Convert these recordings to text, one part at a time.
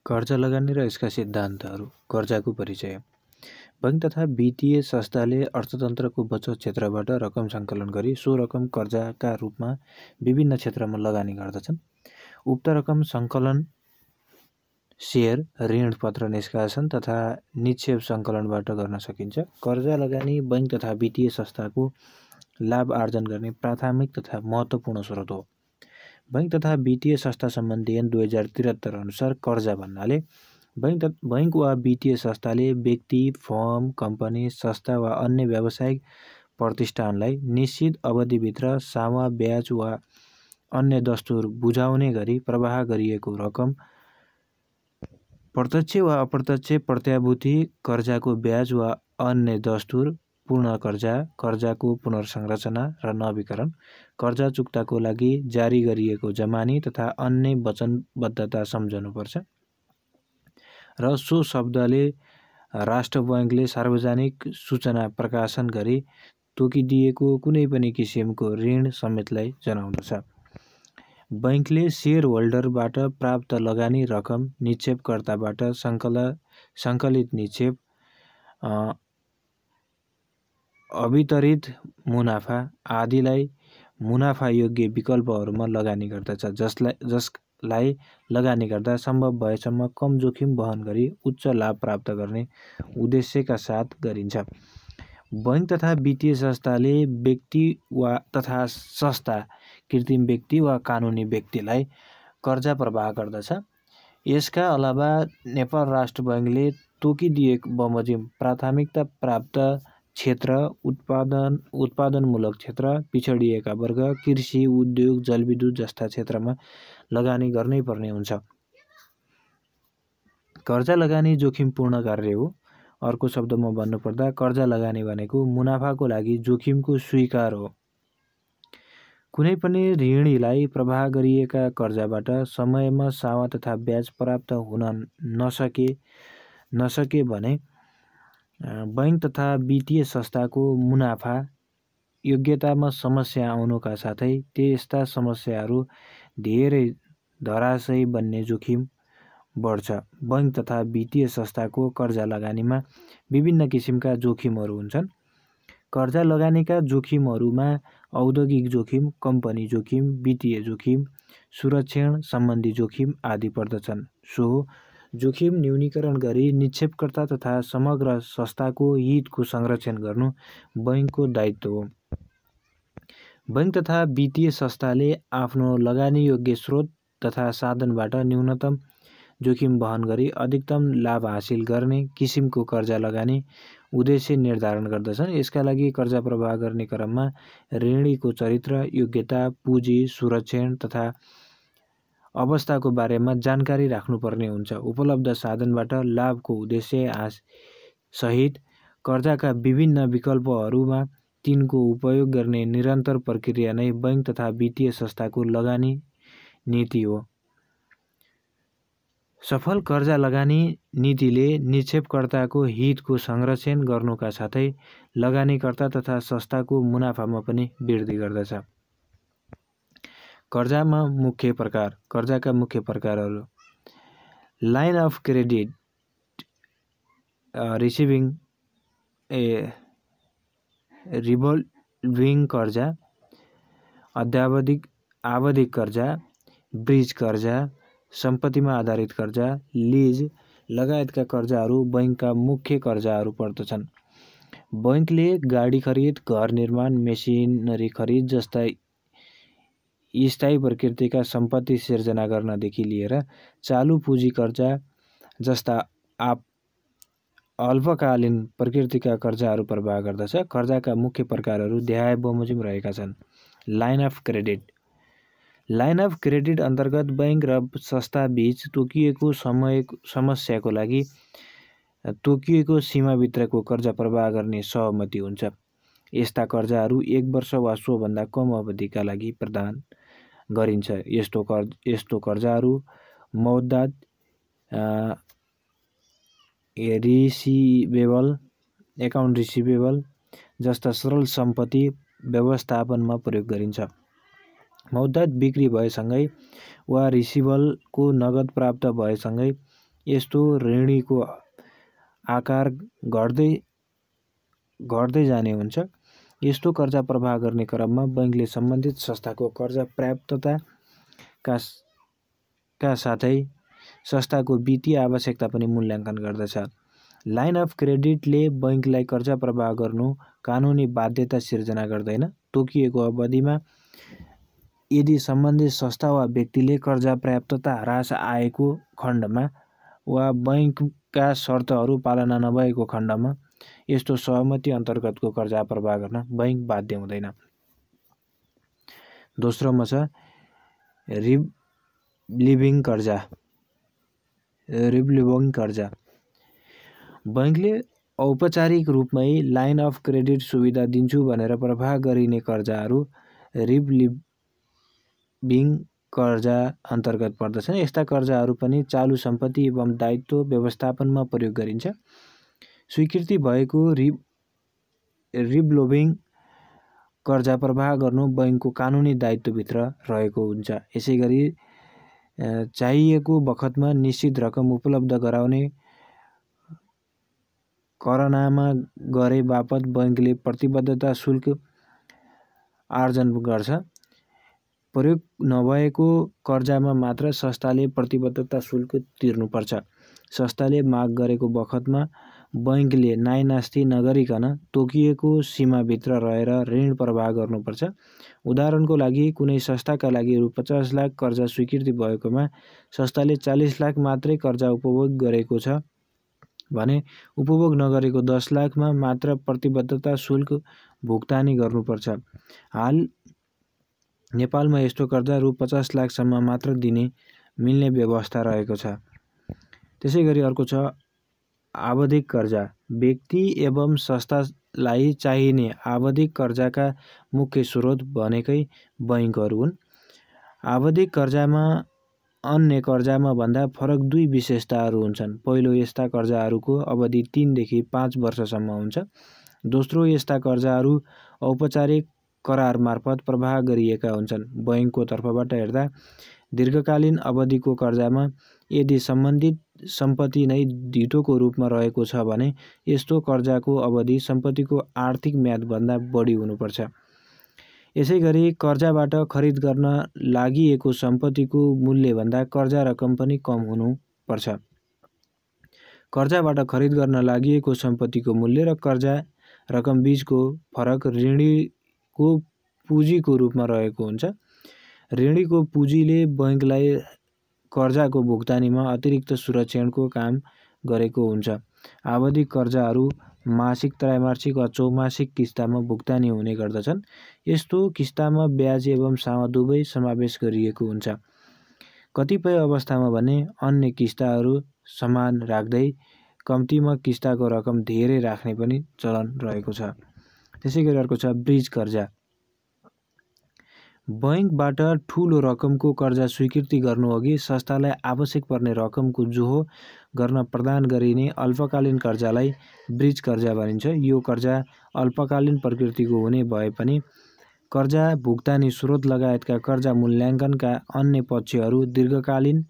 कर्जा लगानी र यसका सिद्धान्तहरू। कर्जाको परिचय। बैंक तथा वित्तीय संस्थाले अर्थतन्त्रको बचत क्षेत्रबाट रकम सङ्कलन गरी सो रकम कर्जाका रूपमा विभिन्न क्षेत्रमा लगानी गर्दछन्। उक्त रकम सङ्कलन सेयर, ऋण पत्र निष्कासन तथा निक्षेप सङ्कलनबाट गर्न सकिन्छ। कर्जा लगानी बैंक तथा वित्तीय संस्थाको लाभ आर्जन गर्ने प्राथमिक तथा महत्त्वपूर्ण स्रोत हो। बैंक तथा वित्तीय संस्था सम्बन्धी ऐन 2073 अनुसार कर्जा भन्नाले बैंक वा वित्तीय संस्थाले व्यक्ति, फर्म, कम्पनी, संस्था वा अन्य व्यावसायिक प्रतिष्ठानलाई निश्चित अवधिभित्र सामा, ब्याज वा अन्य दस्तुर बुझाउने गरी प्रवाह गरिएको रकम, प्रत्यक्ष वा अप्रत्यक्ष प्रत्याभूति, कर्जाको ब्याज वा अन्य दस्तुर, पूर्ण कर्जा, कर्जाको पुनर्संरचना र नवीकरण, कर्जा चुक्ताको लागि जारी गरिएको जमानी तथा अन्य वचनबद्धता सम्झनुपर्छ। र सो शब्दले राष्ट्र बैंकले सार्वजनिक सूचना प्रकाशन गरी तोकिदिएको कुनै पनि किसिमको ऋण समेतलाई जनाउँदछ। बैंकले सेयर होल्डरबाट प्राप्त लगानी रकम, निक्षेपकर्ताबाट सङ्कलित निक्षेप, अवितरित मुनाफा आदिलाई मुनाफायोग्य विकल्पहरूमा लगानी गर्दछ, जसलाई लगानी गर्दा सम्भव भएसम्म कम जोखिम वहन गरी उच्च लाभ प्राप्त गर्ने उद्देश्यका साथ गरिन्छ। बैंक तथा वित्तीय संस्थाले व्यक्ति वा तथा संस्था, कृत्रिम व्यक्ति वा कानुनी व्यक्तिलाई कर्जा प्रवाह गर्दछ। यसका अलावा नेपाल राष्ट्र बैंकले तोकिदिएको बमोजिम प्राथमिकता प्राप्त क्षेत्र, उत्पादनमूलक क्षेत्र, पिछडिएका वर्ग, कृषि, उद्योग, जलविद्युत जस्ता क्षेत्रमा लगानी गर्नै पर्ने हुन्छ। कर्जा लगानी जोखिमपूर्ण कार्य हो। अर्को शब्दमा भन्नुपर्दा कर्जा लगानी भनेको मुनाफाको लागि जोखिमको स्वीकार हो। कुनै पनि ऋणीलाई प्रवाह गरिएका कर्जाबाट समयमा सामा तथा ब्याज प्राप्त हुन नसके भने बैंक तथा वित्तीय संस्थाको मुनाफा योग्यतामा समस्या आउनुका साथै त्यस्ता समस्याहरू धेरै धराशयी बन्ने जोखिम बढ्छ। बैंक तथा वित्तीय संस्थाको कर्जा लगानीमा विभिन्न किसिमका जोखिमहरू हुन्छन्। कर्जा लगानीका जोखिमहरूमा औद्योगिक जोखिम, कम्पनी जोखिम, वित्तीय जोखिम, सुरक्षण सम्बन्धी जोखिम आदि पर्दछन्। सो जोखिम न्यूनीकरण गरी निक्षेपकर्ता तथा समग्र संस्थाको हितको संरक्षण गर्नु बैंकको दायित्व हो। बैंक तथा वित्तीय संस्थाले आफ्नो लगानीयोग्य स्रोत तथा साधनबाट न्यूनतम जोखिम वहन गरी अधिकतम लाभ हासिल गर्ने किसिमको कर्जा लगानी उद्देश्य निर्धारण गर्दछन्। यसका लागि कर्जा प्रवाह गर्ने क्रममा ऋणीको चरित्र, योग्यता, पुँजी, सुरक्षण तथा अवस्थाको बारेमा जानकारी राख्नुपर्ने हुन्छ। उपलब्ध साधनबाट लाभको उद्देश्य सहित कर्जाका विभिन्न विकल्पहरूमा तिनको उपयोग गर्ने निरन्तर प्रक्रिया नै बैंक तथा वित्तीय संस्थाको लगानी नीति हो। सफल कर्जा लगानी नीतिले निक्षेपकर्ताको हितको संरक्षण गर्नुका साथै लगानीकर्ता तथा संस्थाको मुनाफामा पनि वृद्धि गर्दछ। कर्जाका मुख्य प्रकारहरू: लाइन अफ क्रेडिट, रिभल्भिङ कर्जा, आवधिक कर्जा, ब्रिज कर्जा, सम्पत्तिमा आधारित कर्जा, लीज लगायतका कर्जाहरू बैंकका मुख्य कर्जाहरू पर्दछन्। बैंकले गाडी खरिद, घर निर्माण, मेसिनरी खरिद जस्ता स्थायी प्रकृतिका सम्पत्ति सिर्जना गर्नदेखि लिएर चालु पुँजी कर्जा जस्ता अल्पकालीन प्रकृतिका कर्जाहरू प्रवाह गर्दछ। कर्जाका मुख्य प्रकारहरू देखाए बमोजिम रहेका छन्। लाइन अफ क्रेडिट अन्तर्गत बैंक र संस्थाबीच तोकिएको समस्याको लागि तोकिएको सीमाभित्रको कर्जा प्रवाह गर्ने सहमति हुन्छ। यस्ता कर्जाहरू 1 वर्ष वा सोभन्दा कम अवधिका लागि प्रदान गरिन्छ। यस्तो कर्जाहरू मौद्दात, एकाउन्ट रिसिभेबल जस्ता सरल सम्पत्ति व्यवस्थापनमा प्रयोग गरिन्छ। मौद्दात बिक्री भएसँगै वा रिसिभेबलको नगद प्राप्त भएसँगै यस्तो ऋणीको आकार घट्दै जाने हुन्छ। यस्तो कर्जा प्रवाह गर्ने क्रममा बैंकले सम्बन्धित संस्थाको कर्जा पर्याप्तताका साथै संस्थाको वित्तीय आवश्यकता पनि मूल्याङ्कन गर्दछ। लाइन अफ क्रेडिटले बैंकलाई कर्जा प्रवाह गर्नु कानुनी बाध्यता सिर्जना गर्दैन। तोकिएको अवधिमा यदि सम्बन्धित संस्था वा व्यक्तिले कर्जा पर्याप्तता ह्रास आएको खण्डमा वा बैंकका शर्तहरू पालना नभएको खण्डमा यस्तो सहमति अन्तर्गतको कर्जा प्रवाह गर्न बैंक बाध्य हुँदैन। दोस्रोमा छ रिभल्भिङ कर्जा। बैंकले औपचारिक रूपमै लाइन अफ क्रेडिट सुविधा दिन्छु भनेर प्रवाह गरिने कर्जाहरू रिभल्भिङ कर्जा अन्तर्गत पर्दछन्। यस्ता कर्जाहरू पनि चालु सम्पत्ति एवं दायित्व व्यवस्थापनमा प्रयोग गरिन्छ। स्वीकृति भएको रिभल्भिङ कर्जा प्रवाह गर्नु बैंकको कानुनी दायित्वभित्र रहेको हुन्छ। यसैगरी चाहिएको बखतमा निश्चित रकम उपलब्ध गराउने करनामा गरे बापत बैंकले प्रतिबद्धता शुल्क आर्जन गर्छ। प्रयोग नभएको कर्जामा मात्र संस्थाले प्रतिबद्धता शुल्क तिर्नुपर्छ। संस्थाले माग गरेको बखतमा बैंकले नाइनास्ती नगरिकन तोकिएको सीमाभित्र रहेर ऋण प्रवाह गर्नुपर्छ। उदाहरणको लागि कुनै संस्थाका लागि रु 50 लाख कर्जा स्वीकृति भएकोमा संस्थाले 40 लाख मात्रै कर्जा उपभोग गरेको छ भने उपभोग नगरेको 10 लाखमा मात्र प्रतिबद्धता शुल्क भुक्तानी गर्नुपर्छ। हाल नेपालमा यस्तो कर्जा रु 50 लाखसम्म मात्र दिने मिल्ने व्यवस्था रहेको छ। त्यसैगरी अर्को छ आवधिक कर्जा। व्यक्ति एवं संस्थालाई चाहिने आवधिक कर्जाका मुख्य स्रोत भनेकै बैंकहरू हुन्। आवधिक कर्जामा अन्य कर्जामा भन्दा फरक दुई विशेषताहरू हुन्छन्। पहिलो, यस्ता कर्जाहरूको अवधि 3 देखि 5 वर्षसम्म हुन्छ। दोस्रो, यस्ता कर्जाहरू औपचारिक करार मार्फत प्रवाह गरिएका हुन्छन्। बैंकको तर्फबाट हेर्दा दीर्घकालीन अवधिको कर्जामा यदि सम्बन्धित सम्पत्ति नै धितोको रूपमा रहेको छ भने यस्तो कर्जाको अवधि सम्पत्तिको आर्थिक म्यादभन्दा बढी हुनुपर्छ। यसैगरी कर्जाबाट खरिद गर्न लागिएको सम्पत्तिको मूल्यभन्दा कर्जा रकम पनि कम हुनुपर्छ। कर्जाबाट खरिद गर्न लागिएको सम्पत्तिको मूल्य र कर्जा रकम बीचको फरक ऋणीको पुँजीको रूपमा रहेको हुन्छ। ऋणीको पुँजीले बैंकलाई कर्जाको भुक्तानीमा अतिरिक्त सुरक्षणको काम गरेको हुन्छ। आवधिक कर्जाहरू मासिक, त्रैमासिक वा चौमासिक किस्तामा भुक्तानी हुने गर्दछन्। यस्तो किस्तामा ब्याज एवं सामा दुवै समावेश गरिएको हुन्छ। कतिपय अवस्थामा भने अन्य किस्ताहरू समान राख्दै कम्तीमा किस्ताको रकम धेरै राख्ने पनि चलन रहेको छ। त्यसैगरी अर्को छ ब्रिज कर्जा। बैंकबाट ठूलो रकमको कर्जा स्वीकृति गर्नुअघि संस्थालाई आवश्यक पर्ने रकमको जोहो गर्न प्रदान गरिने अल्पकालीन कर्जालाई ब्रिज कर्जा भनिन्छ। यो कर्जा अल्पकालीन प्रकृतिको हुने भए पनि कर्जा भुक्तानी स्रोत लगायतका कर्जा मूल्याङ्कनका अन्य पक्षहरू दीर्घकालीन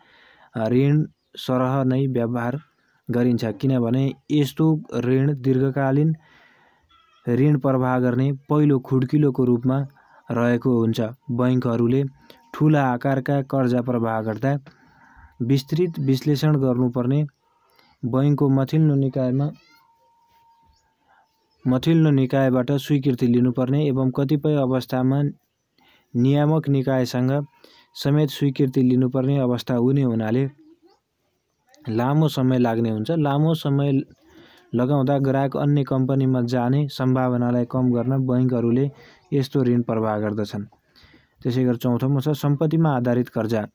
ऋण सरह नै व्यवहार गरिन्छ। किनभने यस्तो ऋण दीर्घकालीन ऋण प्रवाह गर्ने पहिलो खुड्किलोको रूपमा रहेको हुन्छ। बैंकहरूले ठूला आकारका कर्जा प्रवाह गर्दा विस्तृत विश्लेषण गर्नुपर्ने, बैंकको माथिल्लो निकायबाट स्वीकृति लिनुपर्ने एवं कतिपय अवस्थामा नियामक निकायसँग समेत स्वीकृति लिनुपर्ने अवस्था हुने हुनाले लामो समय लाग्ने हुन्छ। लामो समय लगाउँदा ग्राहक अन्य कम्पनीमा जाने सम्भावनालाई कम गर्न बैंकहरूले यस्तो ऋण प्रवाह गर्दछन्। त्यसैगरी चौथोमा छ सम्पत्तिमा आधारित कर्जा।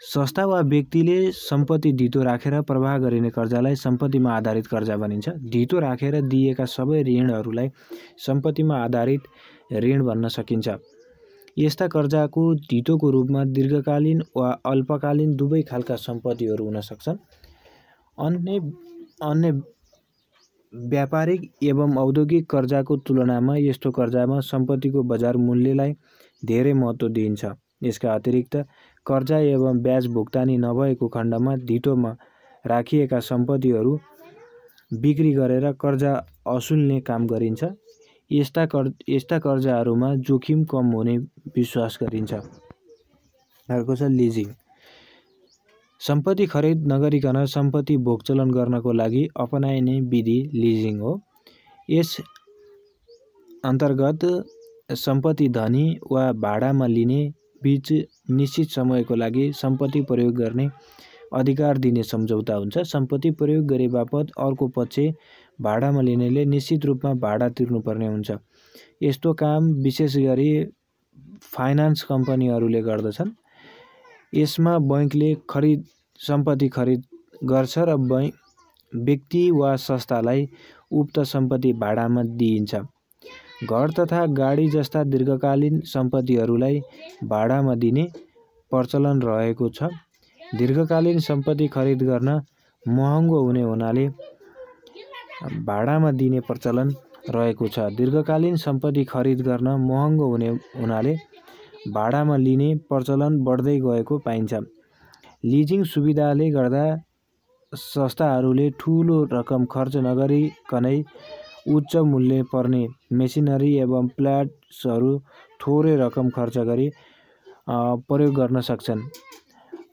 संस्था वा व्यक्तिले सम्पत्ति धितो राखेर प्रवाह गरिने कर्जालाई सम्पत्तिमा आधारित कर्जा भनिन्छ। धितो राखेर दिएका सबै ऋणहरूलाई सम्पत्तिमा आधारित ऋण भन्न सकिन्छ। यस्ता कर्जाको धितोको रूपमा दीर्घकालीन वा अल्पकालीन दुवै खालका सम्पत्तिहरू हुन सक्छन्। अन्य व्यापारिक एवं औद्योगिक कर्जाको तुलनामा यस्तो कर्जामा सम्पत्तिको बजार मूल्यलाई धेरै महत्त्व दिइन्छ। यसका अतिरिक्त कर्जा एवं ब्याज भुक्तानी नभएको खण्डमा धितोमा राखिएका सम्पत्तिहरू बिक्री गरेर कर्जा असुल्ने काम गरिन्छ। यस्ता कर्जाहरूमा जोखिम कम हुने विश्वास गरिन्छ। अर्को छ लिजिङ। सम्पत्ति खरिद नगरिकन सम्पत्ति भोगचलन गर्नको लागि अपनाइने विधि लिजिङ हो। यस अन्तर्गत सम्पत्ति धनी वा भाडामा लिने बीच निश्चित समयको लागि सम्पत्ति प्रयोग गर्ने अधिकार दिने सम्झौता हुन्छ। सम्पत्ति प्रयोग गरे बापत अर्को पक्ष भाडामा लिनेले निश्चित रूपमा भाडा तिर्नुपर्ने हुन्छ। यस्तो काम विशेष गरी फाइनान्स कम्पनीहरूले गर्दछन्। यसमा बैंकले सम्पत्ति खरिद गर्छ र व्यक्ति वा संस्थालाई उक्त सम्पत्ति भाडामा दिइन्छ। घर तथा गाडी जस्ता दीर्घकालीन सम्पत्तिहरूलाई भाडामा दिने प्रचलन रहेको छ। दीर्घकालीन सम्पत्ति खरिद गर्न महँगो हुने हुनाले भाडामा दिने प्रचलन रहेको छ। दीर्घकालीन सम्पत्ति खरिद गर्न महँगो हुने हुनाले भाडामा लिने प्रचलन बढ्दै गएको पाइन्छ। लिजिङ सुविधाले गर्दा संस्थाहरूले ठूलो रकम खर्च नगरिकनै उच्च मूल्य पर्ने मेसिनरी एवं प्लान्ट्सहरू थोरै रकम खर्च गरी प्रयोग गर्न सक्छन्।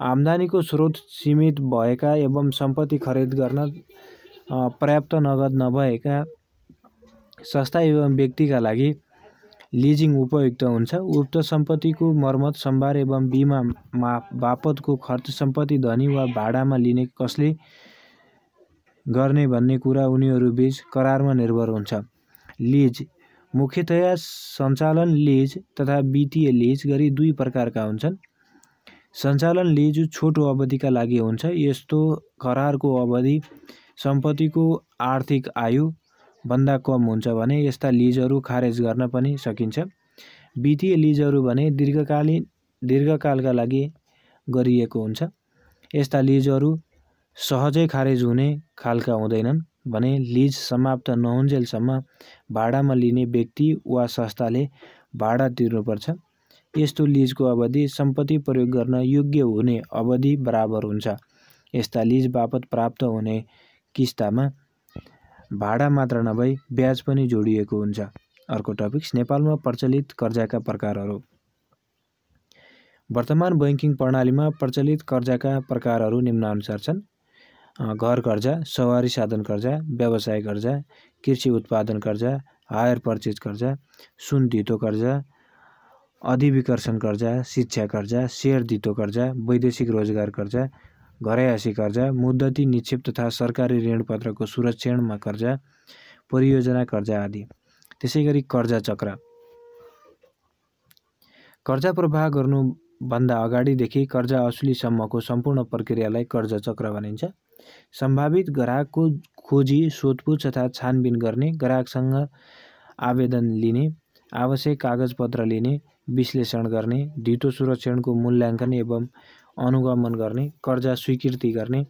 आम्दानीको स्रोत सीमित भएका एवं सम्पत्ति खरिद गर्न पर्याप्त नगद नभएका संस्था एवं व्यक्तिका लागि लिजिङ उपयुक्त हुन्छ। उक्त सम्पत्तिको मर्मत, सम्भार एवं बिमा बापतको खर्च सम्पत्ति धनी वा भाडामा लिने कसले गर्ने भन्ने कुरा उनीहरूबीच करारमा निर्भर हुन्छ। लीज मुख्यतया सञ्चालन लीज तथा वित्तीय लीज गरी दुई प्रकारका हुन्छन्। सञ्चालन लीज छोटो अवधिका लागि हुन्छ। यस्तो करारको अवधि सम्पत्तिको आर्थिक आयु भन्दा कम हुन्छ भने यस्ता लीजहरू खारेज गर्न पनि सकिन्छ। वित्तीय लीजहरू भने दीर्घकालका लागि गरिएको हुन्छ। यस्ता लीजहरू सहजै खारेज हुने खालका हुँदैनन् भने लीज समाप्त नहुन्जेलसम्म भाडामा लिने व्यक्ति वा संस्थाले भाडा तिर्नुपर्छ। यस्तो लीजको अवधि सम्पत्ति प्रयोग गर्न योग्य हुने अवधि बराबर हुन्छ। यस्ता लीज बापत प्राप्त हुने किस्तामा भाडा मात्र नभई ब्याज पनि जोडिएको हुन्छ। अर्को टपिक्स नेपालमा प्रचलित कर्जाका प्रकारहरू। वर्तमान बैंकिङ प्रणालीमा प्रचलित कर्जाका प्रकारहरू निम्नानुसार छन्। घर कर्जा, सवारी साधन कर्जा, व्यवसाय कर्जा, कृषि उत्पादन कर्जा, हायर पर्चेज कर्जा, सुन धितो कर्जा, अधिविकर्षण कर्जा, शिक्षा कर्जा, शेयर धितो कर्जा, वैदेशिक रोजगार कर्जा, घरयासी कर्जा, मुद्दती निक्षेप तथा सरकारी ऋणपत्रको सुरक्षामा कर्जा, परियोजना कर्जा आदि। त्यसैगरी कर्जा चक्र। कर्जा प्रवाह गर्नुभन्दा अगाडिदेखि कर्जा असुलीसम्मको सम्पूर्ण प्रक्रियालाई कर्जा चक्र भनिन्छ। सम्भावित ग्राहकको खोजी, सोधपुछ तथा छानबिन गर्ने, ग्राहकसँग आवेदन लिने, आवश्यक कागजपत्र लिने, विश्लेषण गर्ने, धितो सुरक्षाको मूल्याङ्कन एवं अनुगमन गर्ने, कर्जा स्वीकृति गर्ने,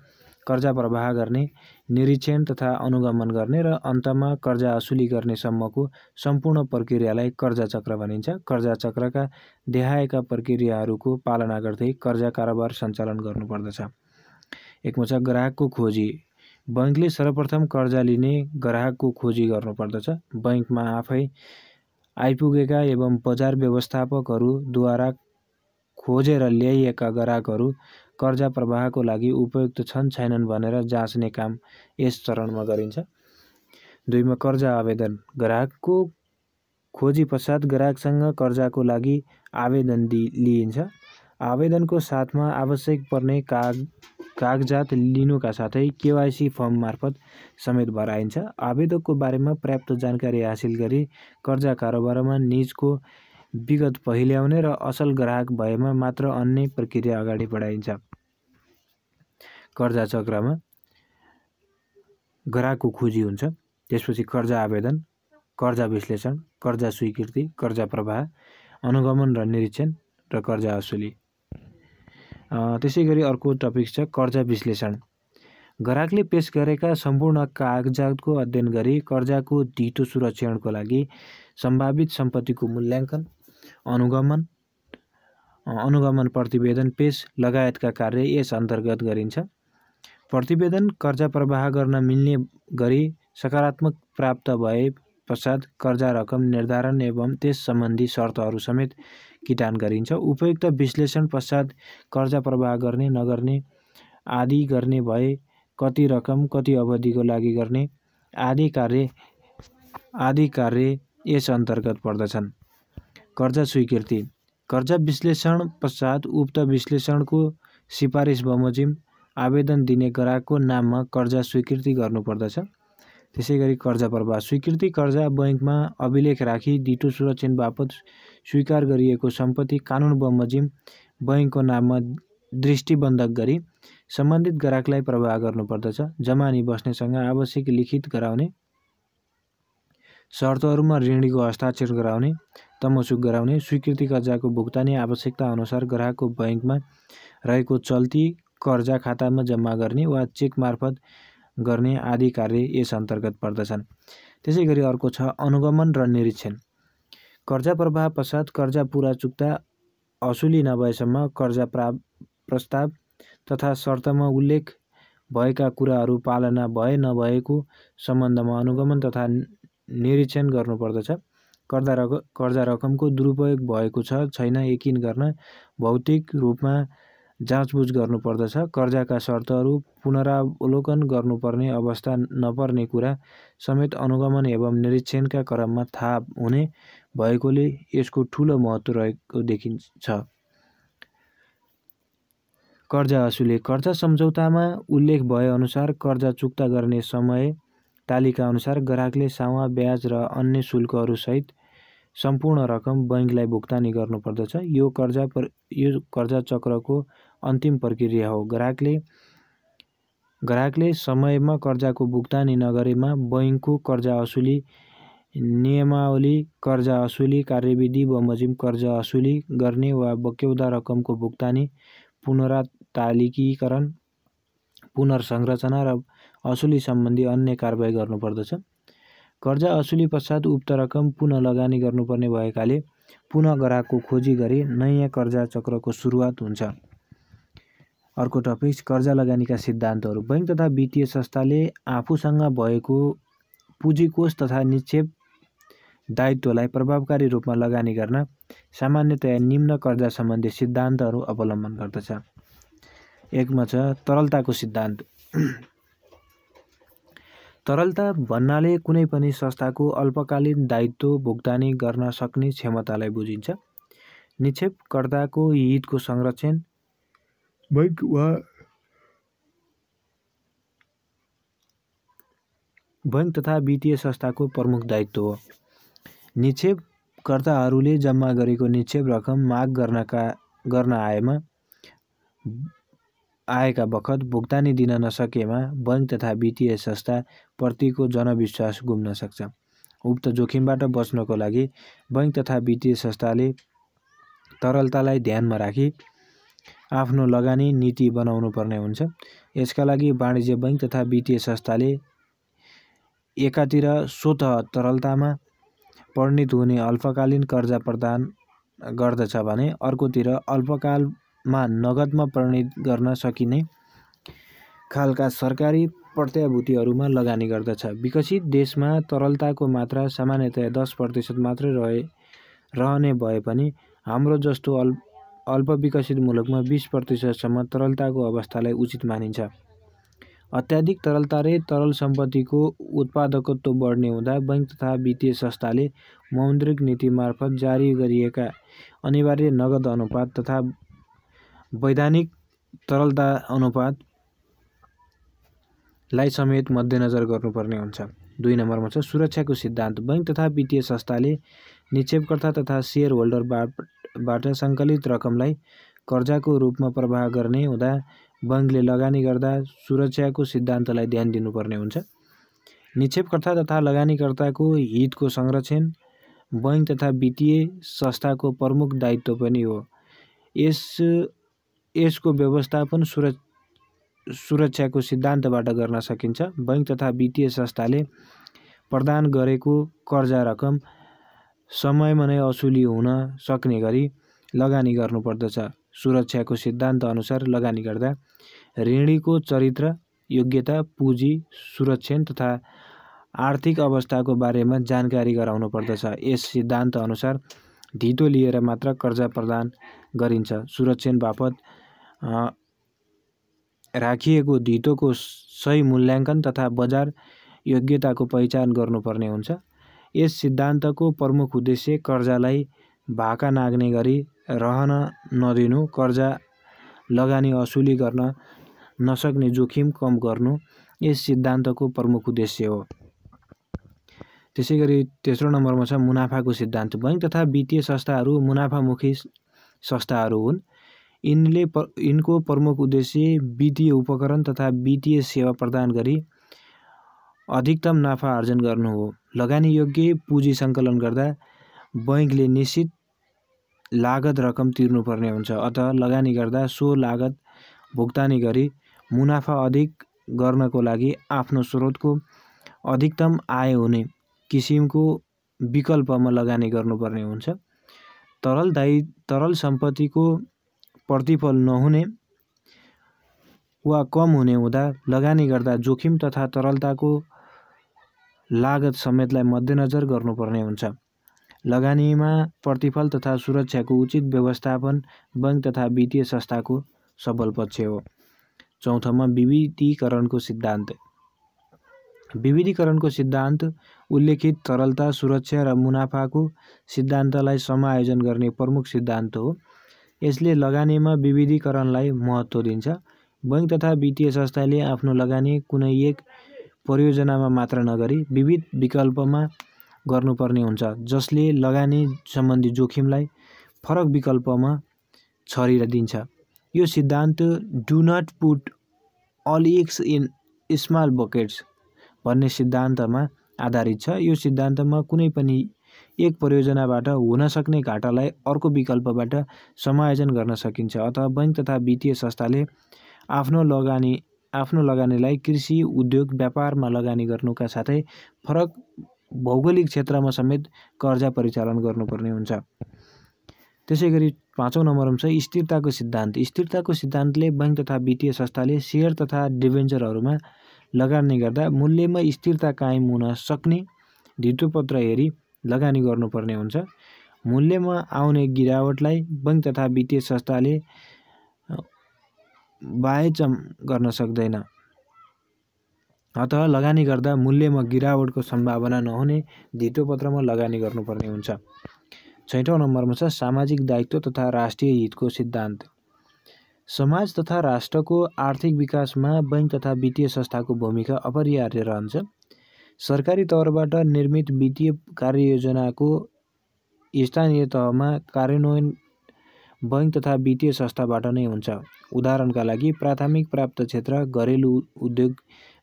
कर्जा प्रवाह गर्ने, निरीक्षण तथा अनुगमन गर्ने र अन्तमा कर्जा असुली गर्ने सम्मको सम्पूर्ण प्रक्रियालाई कर्जा चक्र भनिन्छ। कर्जा चक्रका देखाएका प्रक्रियाहरूको पालना गर्दै कर्जा कारोबार सञ्चालन गर्नुपर्दछ। एकमा छ ग्राहकको खोजी। बैंकले सर्वप्रथम कर्जा लिने ग्राहकको खोजी गर्नुपर्दछ। बैंकमा आफै आइपुगेका एवं बजार व्यवस्थापकहरूद्वारा खोजेर ल्याइएका ग्राहकहरू कर्जा प्रवाहको लागि उपयुक्त छन् छैनन् भनेर जाँच्ने काम यस चरणमा गरिन्छ। दुईमा कर्जा आवेदन। ग्राहकको खोजी पश्चात ग्राहकसँग कर्जाको लागि आवेदन लिइन्छ। आवेदनको साथमा आवश्यक पर्ने कागजात लिनुका साथै केवाइसी फर्म मार्फत समेत भराइन्छ। आवेदकको बारेमा पर्याप्त जानकारी हासिल गरी कर्जा कारोबारमा निजको विगत पहिल्याउने र असल ग्राहक भएमा मात्र अन्य प्रक्रिया अगाडि बढाइन्छ। कर्जा चक्रमा ग्राहकको खोजी हुन्छ, त्यसपछि कर्जा आवेदन, कर्जा विश्लेषण, कर्जा स्वीकृति, कर्जा प्रवाह, अनुगमन र निरीक्षण र कर्जा असुली। त्यसैगरी अर्को टपिक छ कर्जा विश्लेषण। ग्राहकले पेश गरेका सम्पूर्ण कागजातको अध्ययन गरी कर्जाको धितो सुरक्षाको लागि सम्भावित सम्पत्तिको मूल्याङ्कन, अनुगमन अनुगमन प्रतिवेदन पेश लगायतका कार्य यस अन्तर्गत गरिन्छ। प्रतिवेदन कर्जा प्रवाह गर्न मिल्ने गरी सकारात्मक प्राप्त भए पश्चात कर्जा रकम निर्धारण एवं त्यस सम्बन्धी शर्तहरू समेत किटान गरिन्छ। उपयुक्त विश्लेषण पश्चात कर्जा प्रवाह गर्ने नगर्ने आदि गर्ने भए कति रकम कति अवधिको लागि गर्ने आदि कार्य यस अन्तर्गत पर्दछन्। कर्जा स्वीकृति कर्जा विश्लेषण पश्चात उक्त विश्लेषणको सिफारिस बमोजिम आवेदन दिने ग्राहकको नाममा कर्जा स्वीकृति गर्नुपर्दछ। त्यसैगरी कर्जा प्रवाह स्वीकृति कर्जा बैंकमा अभिलेख राखी दिटो सुरक्षण बापत स्वीकार गरिएको सम्पत्ति कानुन बमोजिम बैंकको नाममा दृष्टिबन्धक गरी सम्बन्धित ग्राहकलाई प्रवाह गर्नुपर्दछ। जमानी बस्नेसँग आवश्यक लिखित गराउने, शर्तहरूमा ऋणीको हस्ताक्षर गराउने, तमसुक गराउने, स्वीकृति कर्जाको भुक्तानी आवश्यकता अनुसार ग्राहकको बैंकमा रहेको चल्ती कर्जा खातामा जम्मा गर्ने वा चेक मार्फत गर्ने आदि कार्य यस अन्तर्गत पर्दछन्। त्यसैगरी अर्को छ अनुगमन र निरीक्षण। कर्जा प्रवाह पश्चात कर्जा पुरा चुक्ता असुली नभएसम्म कर्जा प्रस्ताव तथा शर्तमा उल्लेख भएका कुराहरू पालना भए नभएको सम्बन्धमा अनुगमन तथा निरीक्षण गर्नुपर्दछ। कर्जा रकमको दुरुपयोग भएको छ छैन यकिन गर्न भौतिक रूपमा जाँचबुझ गर्नुपर्दछ। कर्जाका शर्तहरू पुनरावलोकन गर्नुपर्ने अवस्था नपर्ने कुरा समेत अनुगमन एवं निरीक्षणका क्रममा थाहा हुने भएकोले यसको ठूलो महत्त्व रहेको देखिन्छ। कर्जा असुली कर्जा सम्झौतामा उल्लेख भए अनुसार कर्जा चुक्ता गर्ने समय तालिका अनुसार ग्राहकले सावा ब्याज र अन्य शुल्कहरू सहित सम्पूर्ण रकम बैंकलाई भुक्तानी गर्नुपर्दछ। यो कर्जा चक्रको अन्तिम प्रक्रिया हो। ग्राहकले समयमा कर्जाको भुक्तानी नगरेमा बैंकको कर्जा असुली नियमावली कर्जा असुली कार्यविधि बमोजिम कर्जा असुली गर्ने वा बक्यौदा रकमको भुक्तानी पुनरातालिकीकरण पुनर्संरचना र असुली सम्बन्धी अन्य कारबाही गर्नुपर्दछ। कर्जा असुली पश्चात उक्त रकम पुनः लगानी गर्नुपर्ने भएकाले पुनः ग्राहकको खोजी गरी नयाँ कर्जा चक्रको सुरुवात हुन्छ। अर्को टपिक कर्जा लगानीका सिद्धान्तहरू। बैंक तथा वित्तीय संस्थाले आफूसँग भएको पुँजीकोष तथा निक्षेप दायित्वलाई प्रभावकारी रूपमा लगानी गर्न सामान्यतया निम्न कर्जा सम्बन्धी सिद्धान्तहरू अवलम्बन गर्दछ। एकमा छ तरलताको सिद्धान्त। तरलता भन्नाले कुनै पनि संस्थाको अल्पकालीन दायित्व भुक्तानी गर्न सक्ने क्षमतालाई बुझिन्छ। निक्षेपकर्ताको हितको संरक्षण बैंक तथा वित्तीय संस्थाको प्रमुख दायित्व हो। निक्षेपकर्ताहरूले जम्मा गरेको निक्षेप रकम माग गर्न आएका बखत भुक्तानी दिन नसकेमा बैंक तथा वित्तीय संस्था प्रतिको जनविश्वास गुम्न सक्छ। उक्त जोखिमबाट बच्नको लागि बैंक तथा वित्तीय संस्थाले तरलतालाई ध्यानमा राखी आफ्नो लगानी नीति बनाउनु पर्ने हुन्छ। यसका लागि वाणिज्य बैंक तथा वित्तीय संस्थाले एकातिर स्वतः तरलतामा परिणत हुने अल्पकालीन कर्जा प्रदान गर्दछ भने अर्कोतिर अल्पकालमा नगदमा परिणत गर्न सकिने खालका सरकारी प्रत्याभूतिहरूमा लगानी गर्दछ। विकसित देशमा तरलताको मात्रा सामान्यतया 10% मात्रै रहने भए पनि हाम्रो जस्तो अल्पविकसित मुलुकमा 20% सम्म तरलताको अवस्थालाई उचित मानिन्छ। अत्याधिक तरलता रे तरल सम्पत्तिको उत्पादकत्व बढ्ने हुँदा बैंक तथा वित्तीय संस्थाले मौद्रिक नीति मार्फत जारी गरिएका अनिवार्य नगद अनुपात तथा वैधानिक तरलता अनुपात लाई समेत मध्यनजर गर्नुपर्ने हुन्छ। 2 नम्बरमा छ सुरक्षाको सिद्धान्त। बैंक तथा वित्तीय संस्थाले निक्षेपकर्ता तथा शेयर होल्डरबाट सङ्कलित रकमलाई कर्जाको रूपमा प्रवाह गर्ने हुँदा बैंकले लगानी गर्दा सुरक्षाको सिद्धान्तलाई ध्यान दिनुपर्ने हुन्छ। निक्षेपकर्ता तथा लगानीकर्ताको हितको संरक्षण बैंक तथा वित्तीय संस्थाको प्रमुख दायित्व पनि हो। यसको व्यवस्थापन सुरक्षाको सिद्धान्तबाट गर्न सकिन्छ। बैंक तथा वित्तीय संस्थाले प्रदान गरेको कर्जा रकम समयमा नै असुली हुन सक्ने गरी लगानी गर्नुपर्दछ। सुरक्षाको सिद्धान्त अनुसार लगानी गर्दा ऋणीको चरित्र, योग्यता, पुँजी, सुरक्षण तथा आर्थिक अवस्थाको बारेमा जानकारी गराउनु पर्दछ। यस सिद्धान्त अनुसार धितो लिएर मात्र कर्जा प्रदान गरिन्छ। सुरक्षण बापत राखिएको धितोको सही मूल्याङ्कन तथा बजार योग्यताको पहिचान गर्नुपर्ने हुन्छ। यस सिद्धान्तको प्रमुख उद्देश्य कर्जालाई भाका नाग्ने गरी रहन नदिनु, कर्जा लगानी असुली गर्न नसक्ने जोखिम कम गर्नु यस सिद्धान्तको प्रमुख उद्देश्य हो। त्यसैगरी तेस्रो नम्बरमा छ मुनाफाको सिद्धान्त। बैंक तथा वित्तीय संस्थाहरू मुनाफामुखी संस्थाहरू हुन्। यिनको प्रमुख उद्देश्य वित्तीय उपकरण तथा वित्तीय सेवा प्रदान गरी अधिकतम नाफा आर्जन गर्नु हो। लगानी योग्य पुँजी सङ्कलन गर्दा बैंकले निश्चित लागत रकम तिर्नुपर्ने हुन्छ। अतः लगानी गर्दा सो लागत भुक्तानी गरी मुनाफा अधिक गर्नको लागि आफ्नो स्रोतको अधिकतम आय हुने किसिमको विकल्पमा लगानी गर्नुपर्ने हुन्छ। तरल सम्पत्तिको प्रतिफल नहुने वा कम हुने हुँदा लगानी गर्दा जोखिम तथा तरलताको लागत समेतलाई मध्यनजर गर्नुपर्ने हुन्छ। लगानीमा प्रतिफल तथा सुरक्षाको उचित व्यवस्थापन बैंक तथा वित्तीय संस्थाको सबल पक्ष हो। चौथोमा विविधीकरणको सिद्धान्त। विविधीकरणको सिद्धान्त उल्लेखित तरलता, सुरक्षा र मुनाफाको सिद्धान्तलाई समायोजन गर्ने प्रमुख सिद्धान्त हो। यसले लगानीमा विविधीकरणलाई महत्त्व दिन्छ। बैंक तथा वित्तीय संस्थाले आफ्नो लगानी कुनै एक परियोजनामा मात्र नगरी विविध विकल्पमा गर्नुपर्ने हुन्छ, जसले लगानी सम्बन्धी जोखिमलाई फरक विकल्पमा छरिदिन्छ। यो सिद्धान्त do not put all eggs in small buckets भन्ने सिद्धान्तमा आधारित छ। यो सिद्धान्तमा कुनै पनि एक परियोजनाबाट हुन सक्ने घाटालाई अर्को विकल्पबाट समायोजन गर्न सकिन्छ। अतः बैंक तथा वित्तीय संस्थाले आफ्नो लगानीलाई कृषि, उद्योग, व्यापारमा लगानी गर्नुका साथै फरक भौगोलिक क्षेत्रमा समेत कर्जा परिचालन गर्नुपर्ने हुन्छ। त्यसैगरी पाँचौं नम्बरमा छ स्थिरताको सिद्धान्त। स्थिरताको सिद्धान्तले बैंक तथा वित्तीय संस्थाले सेयर तथा डिबेन्चरहरूमा लगानी गर्दा मूल्यमा स्थिरता कायम हुन सक्ने धितोपत्र हेरी लगानी गर्नुपर्ने हुन्छ। मूल्यमा आउने गिरावटलाई बैंक तथा वित्तीय संस्थाले बाहेचम गर्न सक्दैन। अतः लगानी गर्दा मूल्यमा गिरावटको सम्भावना नहुने धितोपत्रमा लगानी गर्नुपर्ने हुन्छ। छैठौं नम्बरमा छ सामाजिक दायित्व तथा राष्ट्रिय हितको सिद्धान्त। समाज तथा राष्ट्रको आर्थिक विकासमा बैंक तथा वित्तीय संस्थाको भूमिका अपरिहार्य रहन्छ। सरकारी तौरबाट निर्मित वित्तीय कार्ययोजनाको स्थानीय तहमा कार्यान्वयन बैंक तथा वित्तीय संस्थाबाट नै हुन्छ। उदाहरणका लागि प्राथमिक प्राप्त क्षेत्र, घरेलु उद्योग,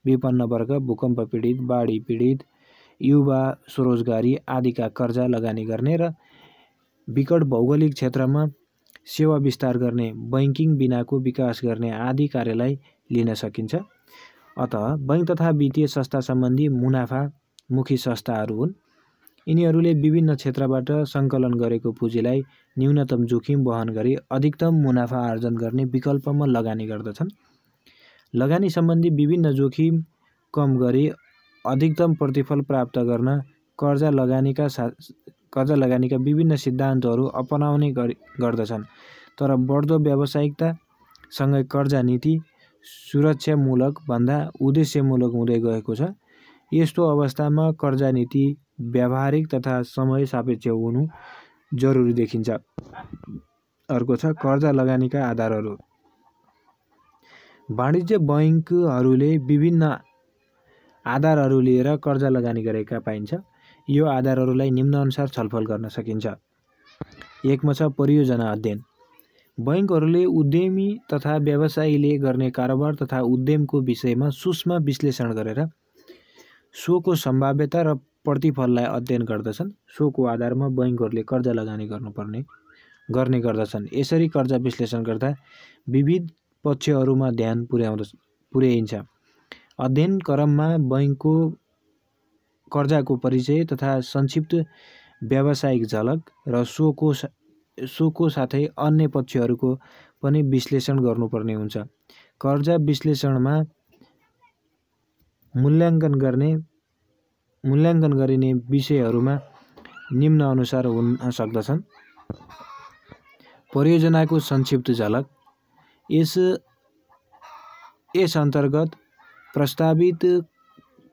विपन्न वर्ग, भूकम्प पीडित, बाढी पीडित, युवा स्वरोजगारी आदिका कर्जा लगानी गर्ने र विकट भौगोलिक क्षेत्रमा सेवा विस्तार गर्ने, बैंकिङ बिनाको विकास गर्ने आदि कार्यलाई लिन सकिन्छ। अतः बैंक तथा वित्तीय संस्था सम्बन्धी मुनाफामुखी संस्थाहरू हुन्। यिनीहरूले विभिन्न क्षेत्रबाट सङ्कलन गरेको पुँजीलाई न्यूनतम जोखिम वहन गरी अधिकतम मुनाफा आर्जन गर्ने विकल्पमा लगानी गर्दछन्। लगानी सम्बन्धी विभिन्न जोखिम कम गरी अधिकतम प्रतिफल प्राप्त गर्न कर्जा लगानीका विभिन्न सिद्धान्तहरू अपनाउने गर्दछन्। तर बढ्दो व्यावसायिकतासँगै कर्जा नीति सुरक्षामूलक भन्दा उद्देश्यमूलक हुँदै गएको छ। यस्तो अवस्थामा कर्जा नीति व्यावहारिक तथा समय सापेक्ष हुनु जरुरी देखिन्छ। अर्को छ कर्जा लगानीका आधारहरू। वाणिज्य बैंकहरूले विभिन्न आधारहरू लिएर कर्जा लगानी गरेका पाइन्छ। यो आधारहरूलाई निम्नानुसार छलफल गर्न सकिन्छ। एकमा छ परियोजना अध्ययन। बैंकहरूले उद्यमी तथा व्यवसायीले गर्ने कारोबार तथा उद्यमको विषयमा सूक्ष्म विश्लेषण गरेर सोको सम्भाव्यता र प्रतिफललाई अध्ययन गर्दछन्। सोको आधारमा बैंकहरूले कर्जा लगानी गर्ने गर्दछन्। यसरी कर्जा विश्लेषण गर्दा विविध पक्षहरूमा ध्यान पुर्याइन्छ। अध्ययन क्रममा बैंकको कर्जाको परिचय तथा संक्षिप्त व्यावसायिक झलक र सोको सोको साथै अन्य पक्षहरूको पनि विश्लेषण गर्नुपर्ने हुन्छ। कर्जा विश्लेषणमा मूल्याङ्कन गरिने विषयहरूमा निम्न अनुसार हुन सक्दछन्। परियोजनाको संक्षिप्त झलक। यस अन्तर्गत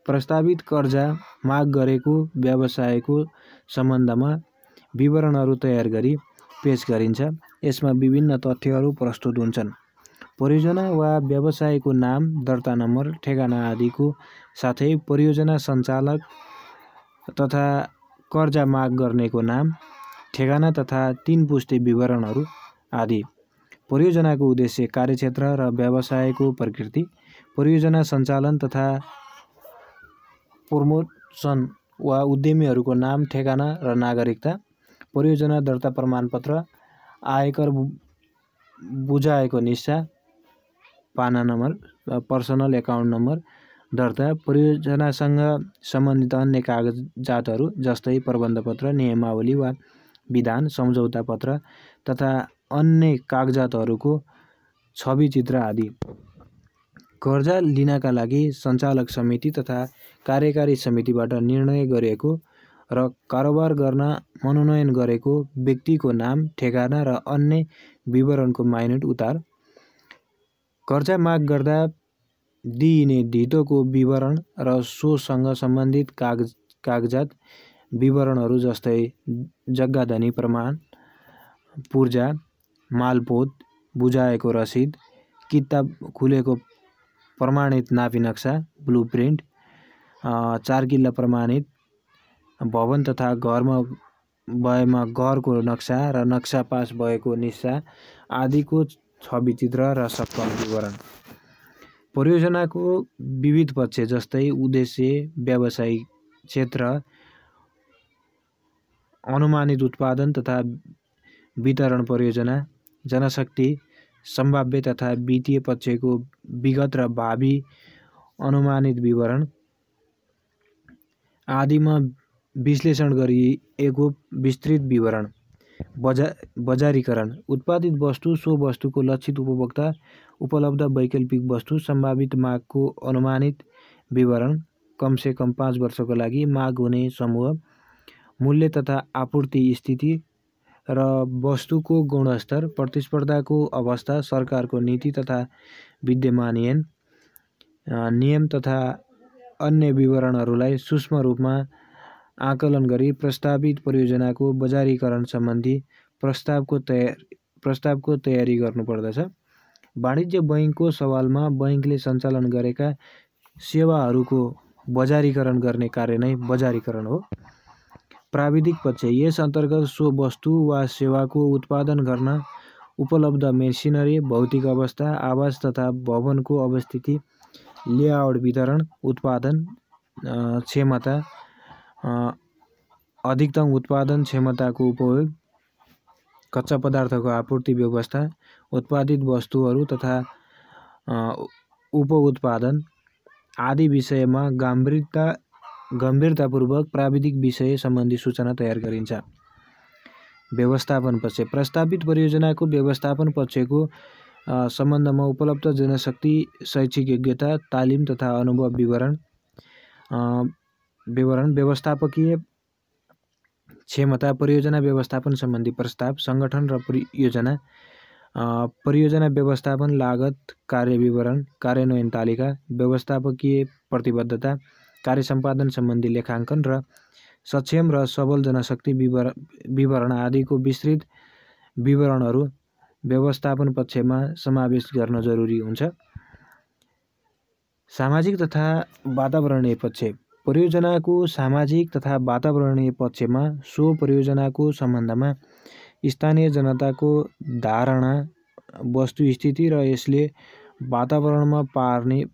प्रस्तावित कर्जा माग गरेको व्यवसायको सम्बन्धमा विवरणहरू तयार गरी पेश गरिन्छ। यसमा विभिन्न तथ्यहरू प्रस्तुत हुन्छन्। परियोजना वा व्यवसायको नाम, दर्ता नम्बर, ठेगाना आदिको साथै परियोजना सञ्चालक तथा कर्जा माग गर्नेको नाम, ठेगाना तथा 3 पुस्ते विवरणहरू आदि। परियोजनाको उद्देश्य, कार्यक्षेत्र र व्यवसायको प्रकृति, परियोजना सञ्चालन तथा प्रमोसन वा उद्यमीहरूको नाम, ठेगाना र नागरिकता, परियोजना दर्ता प्रमाणपत्र, आयकर बुझाएको निस्सा, पाना नम्बर, पर्सनल एकाउन्ट नम्बर दर्ता, परियोजनासँग सम्बन्धित अन्य कागजातहरू जस्तै प्रबन्धपत्र, नियमावली वा विधान, सम्झौता पत्र तथा अन्य कागजातहरूको छवि चित्र आदि। कर्जा लिनका लागि सञ्चालक समिति तथा कार्यकारी समितिबाट निर्णय गरिएको र कारोबार गर्न मनोनयन गरेको व्यक्तिको नाम, ठेगाना र अन्य विवरणको माइनट उतार। कर्जा माग गर्दा दिइने धितोको विवरण र सोसँग सम्बन्धित कागजात विवरणहरू जस्तै जग्गाधनी प्रमाण, पूर्जा, मालपोत, बुझाएको रसिद, किताब खुलेको प्रमाणित नापी नक्सा, ब्लुप्रिन्ट, 4 किल्ला प्रमाणित भवन तथा घरमा भएमा घरको नक्सा र नक्सा पास भएको निस्सा आदिको छवि चित्र र सक्कल विवरण। परियोजनाको विविध पक्ष जस्तै उद्देश्य, व्यावसायिक क्षेत्र, अनुमानित उत्पादन तथा वितरण, परियोजना, जनशक्ति, सम्भाव्य तथा वित्तीय पक्षको विगत र भावी अनुमानित विवरण आदिमा विश्लेषण गरिएको विस्तृत विवरण। बजारीकरण, उत्पादित वस्तु, सो वस्तुको लक्षित उपभोक्ता, उपलब्ध वैकल्पिक वस्तु, सम्भावित मागको अनुमानित विवरण, कमसे कम 5 वर्षको लागि माग हुने समूह, मूल्य तथा आपूर्ति स्थिति र वस्तुको गुणस्तर, प्रतिस्पर्धाको अवस्था, सरकारको नीति तथा विद्यमान नियम तथा अन्य विवरणहरूलाई सूक्ष्म रूपमा आकलन गरी प्रस्तावित परियोजनाको बजारीकरण सम्बन्धी प्रस्तावको तयारी गर्नुपर्दछ। वाणिज्य बैङ्कको सवालमा बैङ्कले सञ्चालन गरेका सेवाहरूको बजारीकरण गर्ने कार्य नै बजारीकरण हो। प्राविधिक पक्ष, यस अन्तर्गत सो वस्तु वा सेवाको उत्पादन गर्न उपलब्ध मेसिनरी, भौतिक अवस्था, आवास तथा भवनको अवस्थिति, लेआउट, वितरण, उत्पादन क्षमता, अधिकतम उत्पादन क्षमताको उपयोग, कच्चा पदार्थको आपूर्ति व्यवस्था, उत्पादित वस्तुहरू तथा उप-उत्पादन आदि विषयमा गम्भीरतापूर्वक प्राविधिक विषय सम्बन्धी सूचना तयार गरिन्छ। व्यवस्थापन पक्ष, प्रस्तावित परियोजनाको व्यवस्थापन पक्षको सम्बन्धमा उपलब्ध जनशक्ति, शैक्षिक योग्यता, तालिम तथा अनुभव विवरण, व्यवस्थापकीय क्षमता, परियोजना व्यवस्थापन सम्बन्धी प्रस्ताव, सङ्गठन र परियोजना व्यवस्थापन, लागत, कार्य विवरण, कार्यान्वयन तालिका, व्यवस्थापकीय प्रतिबद्धता, कार्य सम्पादन सम्बन्धी लेखाङ्कन र सक्षम र सबल जनशक्ति विवरण आदिको विस्तृत विवरणहरू व्यवस्थापन पक्षमा समावेश गर्न जरुरी हुन्छ। सामाजिक तथा वातावरणीय पक्ष, परियोजनाको सामाजिक तथा वातावरणीय पक्षमा सो परियोजनाको सम्बन्धमा स्थानीय जनताको धारणा, वस्तुस्थिति र यसले वातावरणमा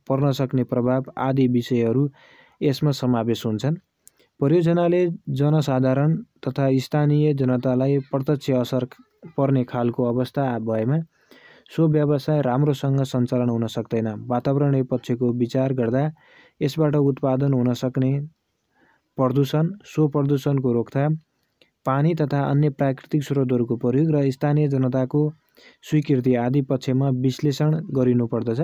पर्न सक्ने प्रभाव आदि विषयहरू यसमा समावेश हुन्छन्। परियोजनाले जनसाधारण तथा स्थानीय जनतालाई प्रत्यक्ष असर पर्ने खालको अवस्था भएमा सो व्यवसाय राम्रोसँग सञ्चालन हुन सक्दैन। वातावरणीय पक्षको विचार गर्दा यसबाट उत्पादन हुन सक्ने प्रदूषण, सो प्रदूषणको रोकथाम, पानी तथा अन्य प्राकृतिक स्रोतहरूको प्रयोग र स्थानीय जनताको स्वीकृति आदि पक्षमा विश्लेषण गरिनुपर्दछ।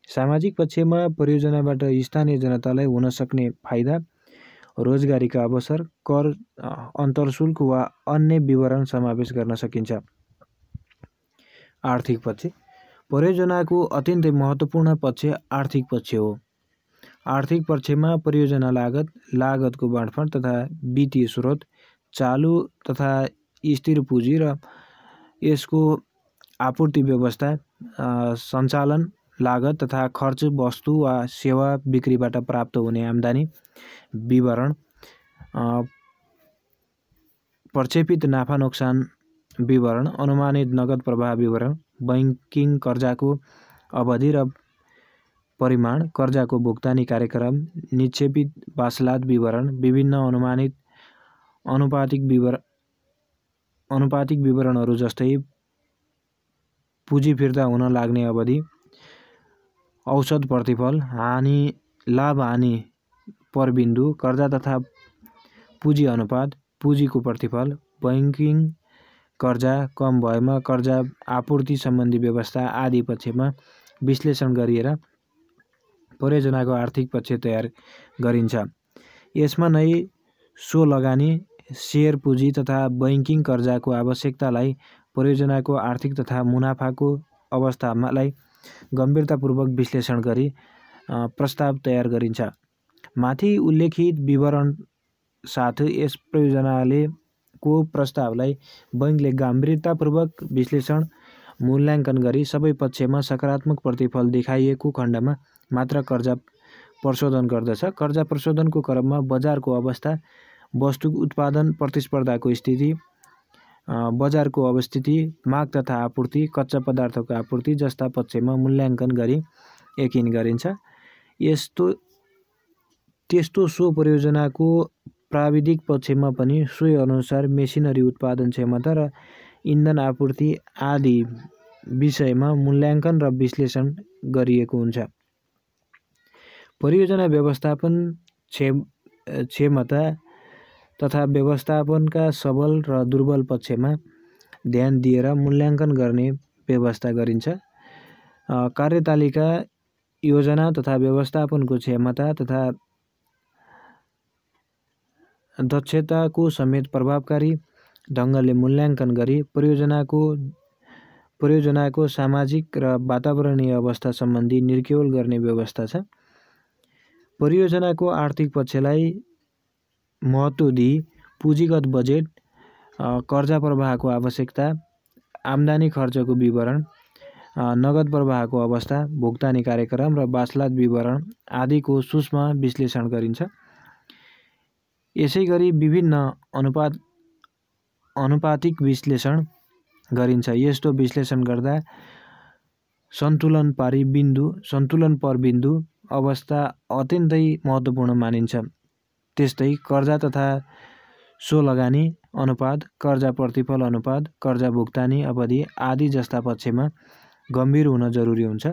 सामाजिक पक्षमा परियोजनाबाट स्थानीय जनतालाई हुन सक्ने फाइदा, रोजगारीका अवसर, कर, अन्तरशुल्क वा अन्य विवरण समावेश गर्न सकिन्छ। आर्थिक पक्ष परियोजनाको अत्यन्तै महत्त्वपूर्ण पक्ष आर्थिक पक्ष हो। आर्थिक पक्षमा परियोजना लागत, लागतको बाँडफाँड तथा वित्तीय स्रोत, चालु तथा स्थिर पुँजी र यसको आपूर्ति व्यवस्था, सञ्चालन लागत तथा खर्च, वस्तु वा सेवा बिक्रीबाट प्राप्त हुने आम्दानी विवरण, प्रक्षेपित नाफा नोक्सान विवरण, अनुमानित नगद प्रवाह विवरण, बैंकिङ कर्जाको अवधि र परिमाण, कर्जाको भुक्तानी कार्यक्रम, निक्षेपित वासलात विवरण, विभिन्न अनुपातिक विवरणहरू जस्तै पुँजी फिर्ता हुन लाग्ने अवधि, औसत प्रतिफल, हानि, लाभ हानि पर बिन्दु, कर्जा तथा पुँजी अनुपात, पुँजीको प्रतिफल, बैंकिङ कर्जा कम भएमा कर्जा आपूर्ति सम्बन्धी व्यवस्था आदि पक्षमा विश्लेषण गरिएर परियोजनाको आर्थिक पक्ष तयार गरिन्छ। यसमा नै सो लगानी, सेयर पुँजी तथा बैंकिङ कर्जाको आवश्यकतालाई परियोजनाको आर्थिक तथा मुनाफाको अवस्थालाई गम्भीरतापूर्वक विश्लेषण गरी प्रस्ताव तयार गरिन्छ। माथि उल्लेखित विवरण साथ यस परियोजनाले को प्रस्तावलाई बैंकले गम्भीरतापूर्वक विश्लेषण मूल्याङ्कन गरी सबै पक्षमा सकारात्मक प्रतिफल देखाइएको खण्डमा मात्र कर्जा प्रशोधन गर्दछ। कर्जा प्रशोधनको क्रममा बजारको अवस्था, वस्तु उत्पादन प्रतिस्पर्धाको स्थिति, बजारको अवस्थिति, माग तथा आपूर्ति, कच्चा पदार्थको आपूर्ति जस्ता पक्षमा मूल्याङ्कन गरी यकिन गरिन्छ। त्यस्तो सो परियोजनाको प्राविधिक पक्षमा पनि सोही अनुसार मेसिनरी उत्पादन क्षमता र इन्धन आपूर्ति आदि विषयमा मूल्याङ्कन र विश्लेषण गरिएको हुन्छ। परियोजना व्यवस्थापन क्षमता तथा व्यवस्थापनका सबल र दुर्बल पक्षमा ध्यान दिएर मूल्याङ्कन गर्ने व्यवस्था गरिन्छ। कार्यतालिका, योजना तथा व्यवस्थापनको क्षमता तथा दक्षताको समेत प्रभावकारी ढङ्गले मूल्याङ्कन गरी परियोजनाको सामाजिक र वातावरणीय अवस्था सम्बन्धी निर्केल गर्ने व्यवस्था छ। परियोजनाको आर्थिक पक्षलाई महत्त्व दिई पुँजीगत बजेट, कर्जा प्रवाहको आवश्यकता, आम्दानी खर्चको विवरण, नगद प्रवाहको अवस्था, भुक्तानी कार्यक्रम र वासलात विवरण आदिको सूक्ष्म विश्लेषण गरिन्छ। यसैगरी विभिन्न अनुपातिक विश्लेषण गरिन्छ। यस्तो विश्लेषण गर्दा सन्तुलन पर बिन्दु अवस्था अत्यन्तै महत्त्वपूर्ण मानिन्छ। त्यस्तै कर्जा तथा सो लगानी अनुपात, कर्जा प्रतिफल अनुपात, कर्जा भुक्तानी अवधि आदि जस्ता पक्षमा गम्भीर हुन जरुरी हुन्छ।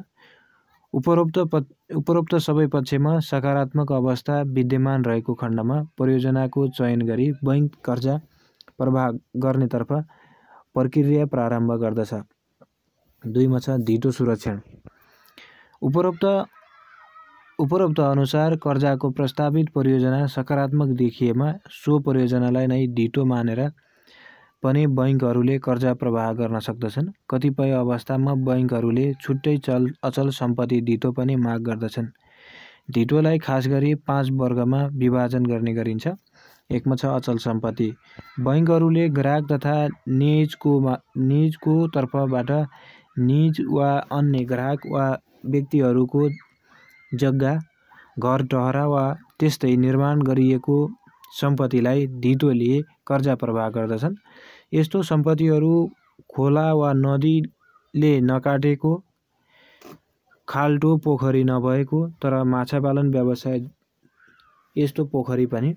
उपरोक्त सबै पक्षमा सकारात्मक अवस्था विद्यमान रहेको खण्डमा परियोजनाको चयन गरी बैंक कर्जा प्रवाह गर्नेतर्फ प्रक्रिया प्रारम्भ गर्दछ। 2 धितो सुरक्षण। उपरोक्त अनुसार कर्जाको प्रस्तावित परियोजना सकारात्मक देखिएमा सो परियोजनालाई नै धितो मानेर पनि बैंकहरूले कर्जा प्रवाह गर्न सक्दछन्। कतिपय अवस्थामा बैंकहरूले छुट्टै अचल सम्पत्ति धितो पनि माग गर्दछन्। धितोलाई खास गरी 5 वर्गमा विभाजन गर्ने गरिन्छ। 1 छ अचल सम्पत्ति। बैंकहरूले ग्राहक तथा निजको तर्फबाट निज वा अन्य ग्राहक वा व्यक्तिहरूको जग्गा, घर टहरा वा त्यस्तै निर्माण गरिएको सम्पत्तिलाई धितो लिए कर्जा प्रवाह गर्दछन्। यस्तो सम्पत्तिहरू खोला वा नदीले नकाटेको, खाल्टो पोखरी नभएको तर माछा पालन व्यवसाय यस्तो पोखरी पनि,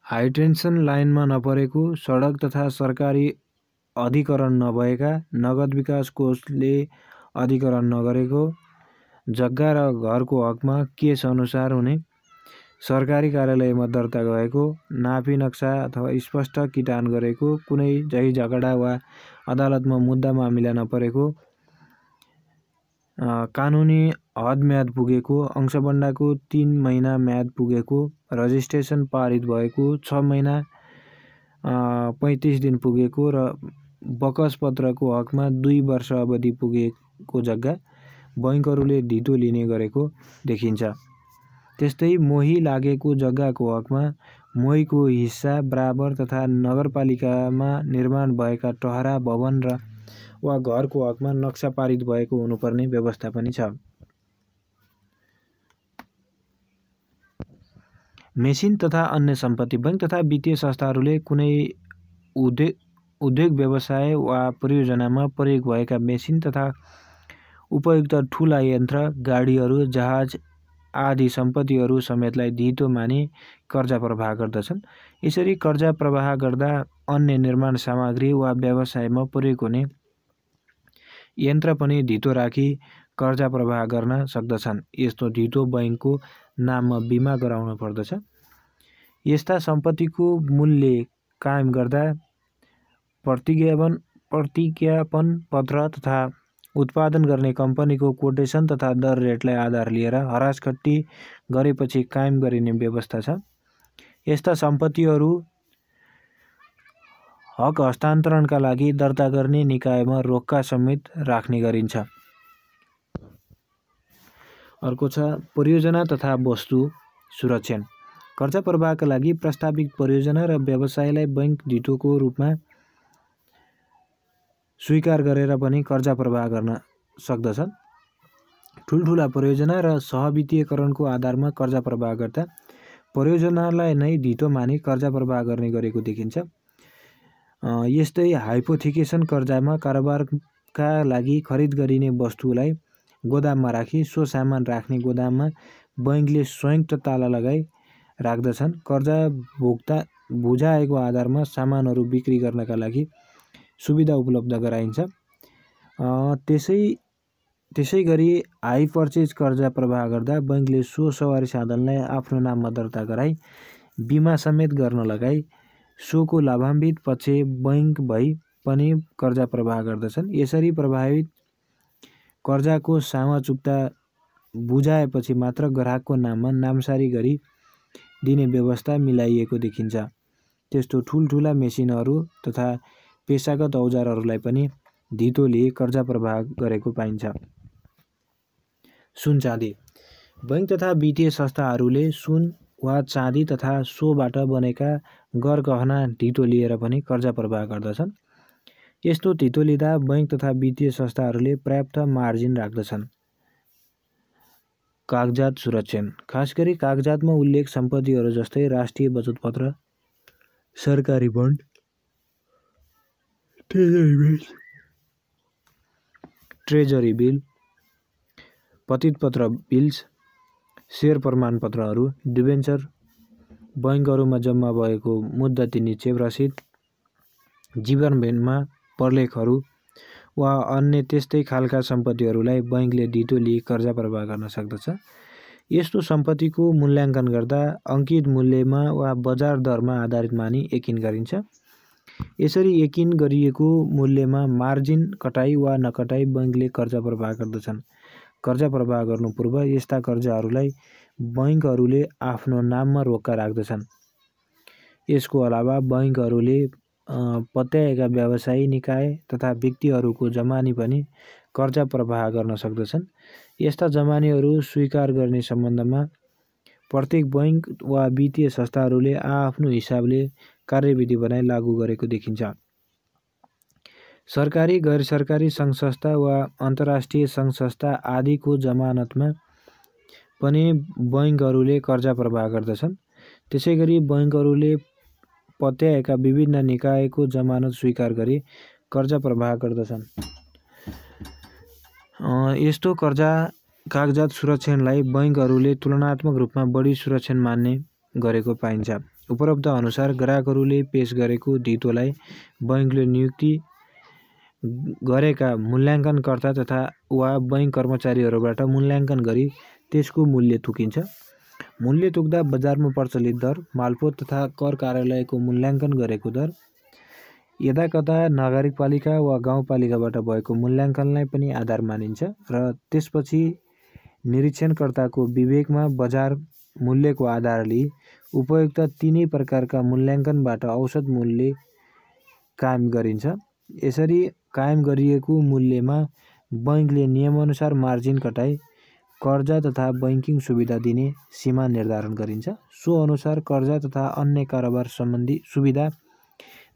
हाइटेन्सन लाइनमा नपरेको, सडक तथा सरकारी अधिकरण नभएका, नगद विकास कोषले अधिकरण नगरेको, जग्गा र घरको हकमा केस अनुसार हुने, सरकारी कार्यालयमा दर्ता भएको, नापी नक्सा अथवा स्पष्ट किटान गरेको, कुनै झै झगडा वा अदालतमा मुद्दा मामिला नपरेको, कानुनी हद म्याद पुगेको, अंशबन्डाको 3 महिना म्याद पुगेको, रजिस्ट्रेसन पारित भएको, 6 महिना 35 दिन पुगेको र बकस पत्रको हकमा 2 वर्ष अवधि पुगेको जग्गा बैंकहरूले धितो लिने गरेको देखिन्छ। त्यस्तै मोही लागेको जग्गाको हकमा मोहीको हिस्सा बराबर तथा नगरपालिकामा निर्माण भएका टहरा भवन वा घरको हकमा नक्सा पारित भएको हुनुपर्ने व्यवस्था पनि छ। मेसिन तथा अन्य सम्पत्ति। बैंक तथा वित्तीय संस्थाहरूले कुनै उद्योग व्यवसाय वा परियोजनामा प्रयोग भएका मेसिन तथा उपयुक्त ठूला यन्त्र, गाडीहरू, जहाज आदि सम्पत्तिहरू समेतलाई धितो मानी कर्जा प्रवाह गर्दछन्। यसरी कर्जा प्रवाह गर्दा अन्य निर्माण सामग्री वा व्यवसायमा प्रयोग हुने यन्त्र पनि धितो राखी कर्जा प्रवाह गर्न सक्दछन्। यस्तो धितो बैंकको नाममा बिमा गराउनु पर्दछ। यस्ता सम्पत्तिको मूल्य कायम गर्दा प्रतिज्ञापन पत्र तथा उत्पादन गर्ने कम्पनीको कोटेसन तथा दर रेटलाई आधार लिएर हरासखट्टी गरेपछि कायम गरिने व्यवस्था छ। यस्ता सम्पत्तिहरू हक हस्तान्तरणका लागि दर्ता गर्ने निकायमा रोक्का समेत राख्ने गरिन्छ। अर्को छ परियोजना तथा वस्तु सुरक्षण। कर्जा प्रवाहका लागि प्रस्तावित परियोजना र व्यवसायलाई बैंक धितोको रूपमा स्वीकार गरेर पनि कर्जा प्रवाह गर्न सक्दछन्। ठुल्ठुला परियोजना र सहवित्तीयकरणको आधारमा कर्जा प्रवाह गर्दा परियोजनालाई नै धितो मानी कर्जा प्रवाह गर्ने गरेको देखिन्छ। यस्तै हाइपोथेकेसन कर्जामा कारोबारका लागि खरिद गरिने वस्तुलाई गोदाममा राखी सो सामान राख्ने गोदाममा बैंकले संयुक्त ताला लगाई राख्दछन्। कर्जा बुझाएको आधारमा सामानहरू बिक्री गर्नका लागि सुविधा उपलब्ध गराइन्छ। त्यसै गरी हाई पर्चेज कर्जा प्रवाह गर्दा बैंकले सो सवारी साधनलाई आफ्नो नाममा दर्ता गराई बिमा समेत गर्न लगाई सोको लाभान्वित पक्ष बैंक भई पनि कर्जा प्रवाह गर्दछन्। यसरी प्रभावित कर्जाको सामा चुक्ता बुझाएपछि मात्र ग्राहकको नाममा नामसारी गरी दिने व्यवस्था मिलाइएको देखिन्छ। त्यस्तो ठुल्ठुला मेसिनहरू तथा पेशागत औजारहरूलाई पनि धितो लिए कर्जा प्रवाह गरेको पाइन्छ। सुन चाँदी। बैंक तथा वित्तीय संस्थाहरूले सुन वा चाँदी तथा सोबाट बनेका गरगहना धितो लिएर पनि कर्जा प्रवाह गर्दछन्। यस्तो धितो लिँदा बैंक तथा वित्तीय संस्थाहरूले पर्याप्त मार्जिन राख्दछन्। कागजात सुरक्षण। खास गरी कागजातमा उल्लेख सम्पत्तिहरू जस्तै राष्ट्रिय बचत पत्र, सरकारी बन्ड, ट्रेजरी बिल, पतितपत्र बिल्स, शेयर प्रमाणपत्रहरू, डिबेन्चर, बैंकहरूमा जम्मा भएको मुद्दती निक्षेप रसिद, जीवन बिमा प्रलेखहरू वा अन्य त्यस्तै खालका सम्पत्तिहरूलाई बैंकले धितो लिई कर्जा प्रवाह गर्न सक्दछ। यस्तो सम्पत्तिको मूल्याङ्कन गर्दा अङ्कित मूल्यमा वा बजार दरमा आधारित मानी यकिन गरिन्छ। यसरी यकिन गरिएको मूल्यमा मार्जिन कटाई वा नकटाई बैंकले कर्जा प्रवाह गर्दछन्। कर्जा प्रवाह गर्नु पूर्व यस्ता कर्जाहरूलाई बैंकहरूले आफ्नो नाममा रोक्का राख्दछन्। यसको अलावा बैंकहरूले पत्याएका व्यवसायी निकाय तथा व्यक्तिहरूको जमानी पनि कर्जा प्रवाह गर्न सक्दछन्। यस्ता जमानीहरू स्वीकार गर्ने सम्बन्धमा प्रत्येक बैंक वा वित्तीय संस्थाहरूले आफ्नो हिसाबले कार्यविधि बनाई लागू गरेको देखिन्छ। सरकारी, गैर सरकारी सङ्घ संस्था वा अन्तर्राष्ट्रिय सङ्घ संस्था आदिको जमानतमा पनि बैंकहरूले कर्जा प्रवाह गर्दछन्। त्यसै गरी बैंकहरूले पत्याएका विभिन्न निकायको जमानत स्वीकार गरी कर्जा प्रवाह गर्दछन्। यस्तो कागजात सुरक्षणलाई बैंकहरूले तुलनात्मक रूपमा बढी सुरक्षण मान्ने गरेको पाइन्छ। उपरोक्त अनुसार ग्राहकहरूले पेश गरेको धितोलाई बैंकले नियुक्ति गरेका मूल्याङ्कनकर्ता तथा वा बैंक कर्मचारीहरूबाट मूल्याङ्कन गरी त्यसको मूल्य तोकिन्छ। मूल्य तोक्दा बजारमा प्रचलित दर, मालपोत तथा कर कार्यालयको मूल्याङ्कन गरेको दर, यदाकदा नगरपालिका वा गाउँपालिकाबाट भएको मूल्याङ्कनलाई पनि आधार मानिन्छ र त्यसपछि निरीक्षणकर्ताको विवेकमा बजार मूल्यको आधार लिई उपयुक्त तीनै प्रकारका मूल्याङ्कनबाट औसत मूल्य कायम गरिन्छ। यसरी कायम गरिएको मूल्यमा बैंकले नियमअनुसार मार्जिन कटाई, कर्जा तथा बैंकिङ सुविधा दिने सीमा निर्धारण गरिन्छ। सो अनुसार कर्जा तथा अन्य कारोबार सम्बन्धी सुविधा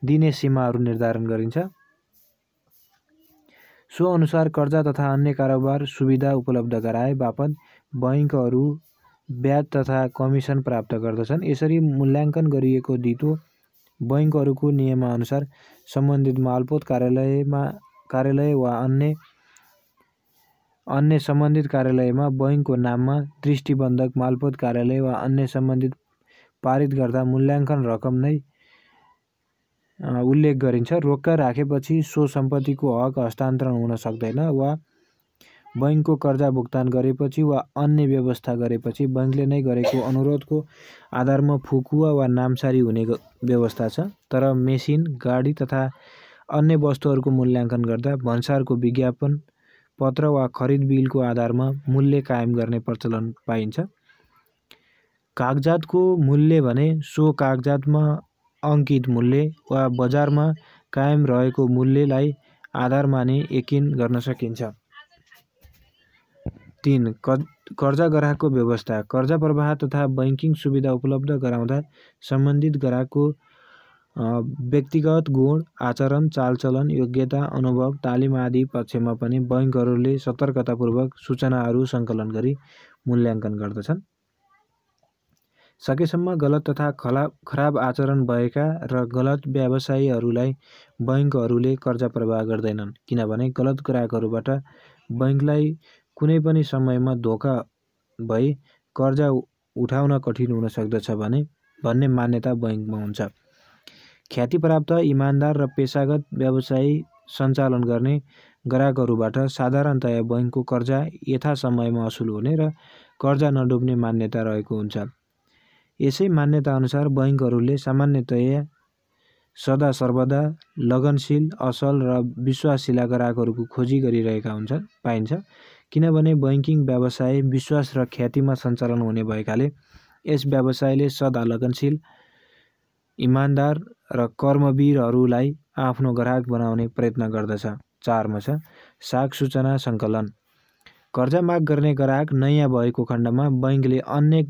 दिने सीमाहरू निर्धारण गरिन्छ। सो अनुसार कर्जा तथा अन्य कारोबार सुविधा उपलब्ध गराए बापत बैंकहरू ब्याज तथा कमिसन प्राप्त गर्दछन्। यसरी मूल्याङ्कन गरिएको धितो बैंकहरूको नियमअनुसार सम्बन्धित मालपोत कार्यालय वा अन्य सम्बन्धित कार्यालयमा बैंकको नाममा दृष्टिबन्धक मालपोत कार्यालय वा अन्य सम्बन्धित पारित गर्दा मूल्याङ्कन रकम नै उल्लेख गरिन्छ। रोक्का राखेपछि सो सम्पत्तिको हक हस्तान्तरण हुन सक्दैन वा बैंकको कर्जा भुक्तान गरेपछि वा अन्य व्यवस्था गरेपछि बैंकले नै गरेको अनुरोधको आधारमा फुकुवा वा नामसारी हुने व्यवस्था छ। तर मेसिन, गाडी तथा अन्य वस्तुहरूको मूल्याङ्कन गर्दा भन्सारको विज्ञापन पत्र वा खरिद बिलको आधारमा मूल्य कायम गर्ने प्रचलन पाइन्छ। कागजातको मूल्य भने सो कागजातमा अङ्कित मूल्य वा बजारमा कायम रहेको मूल्यलाई आधार मानि यकिन गर्न सकिन्छ। 3. कर्जा ग्राहकको व्यवस्था। कर्जा प्रवाह तथा बैंकिङ सुविधा उपलब्ध गराउँदा सम्बन्धित ग्राहकको व्यक्तिगत गुण, आचरण, चालचलन, योग्यता, अनुभव, तालिम आदि पक्षमा पनि बैंकहरूले सतर्कतापूर्वक सूचनाहरू सङ्कलन गरी मूल्याङ्कन गर्दछन्। सकेसम्म गलत तथा खराब आचरण भएका र गलत व्यवसायीहरूलाई बैंकहरूले कर्जा प्रवाह गर्दैनन्, किनभने गलत ग्राहकहरूबाट बैंकलाई कुनै पनि समयमा धोका भई कर्जा उठाउन कठिन हुन सक्दछ भन्ने मान्यता बैंकमा हुन्छ। ख्यातिप्राप्त, इमान्दार र पेशागत व्यवसाय सञ्चालन गर्ने ग्राहकहरूबाट साधारणतया बैंकको कर्जा यथासमयमा असुल हुने र कर्जा नडुब्ने मान्यता रहेको हुन्छ। यसै मान्यता अनुसार बैंकहरूले सामान्यतया सदा सर्वदा लगनशील, असल र विश्वासिला ग्राहकहरूको खोजी गरिरहेका पाइन्छ। किनभने बैंकिङ व्यवसाय विश्वास र ख्यातिमा सञ्चालन हुने भएकाले यस व्यवसायले सदा लगनशील, इमान्दार र कर्मवीरहरूलाई आफ्नो ग्राहक बनाउने प्रयत्न गर्दछ। 4 मा छ साख सूचना सङ्कलन। कर्जा माग गर्ने ग्राहक नयाँ भएको खण्डमा बैंकले अन्य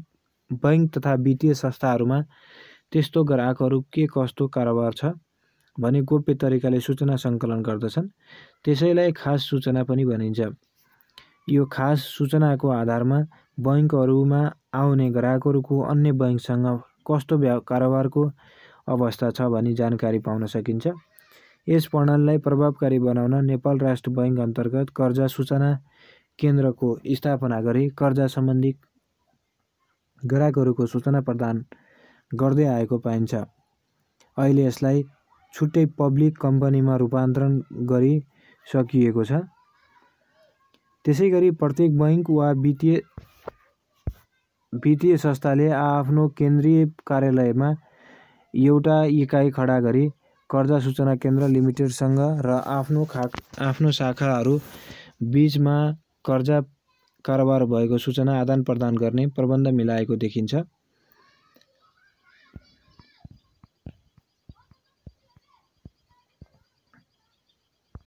बैंक तथा वित्तीय संस्थाहरूमा त्यस्तो ग्राहकहरू के कस्तो कारोबार छ भनी गोप्य तरिकाले सूचना सङ्कलन गर्दछन्। त्यसैलाई खास सूचना पनि भनिन्छ। यो खास सूचनाको आधारमा बैंकहरूमा आउने ग्राहकहरूको अन्य बैंकसँग कस्तो कारोबारको अवस्था छ भनी जानकारी पाउन सकिन्छ। यस प्रणालीलाई प्रभावकारी बनाउन नेपाल राष्ट्र बैंक अन्तर्गत कर्जा सूचना केन्द्रको स्थापना गरी कर्जा सम्बन्धी ग्राहकहरूको सूचना प्रदान गर्दै आएको पाइन्छ। अहिले यसलाई छुट्टै पब्लिक कम्पनीमा रूपान्तरण गरिसकिएको छ। त्यसैगरी प्रत्येक बैंक वा वित्तीय संस्थाले आफ्नो केन्द्रीय कार्यालयमा एउटा इकाइ खडा गरी कर्जा सूचना केन्द्र लिमिटेडसँग र आफ्नो शाखाहरू बीचमा कर्जा कारोबार भएको सूचना आदान प्रदान गर्ने प्रबन्ध मिलाएको देखिन्छ।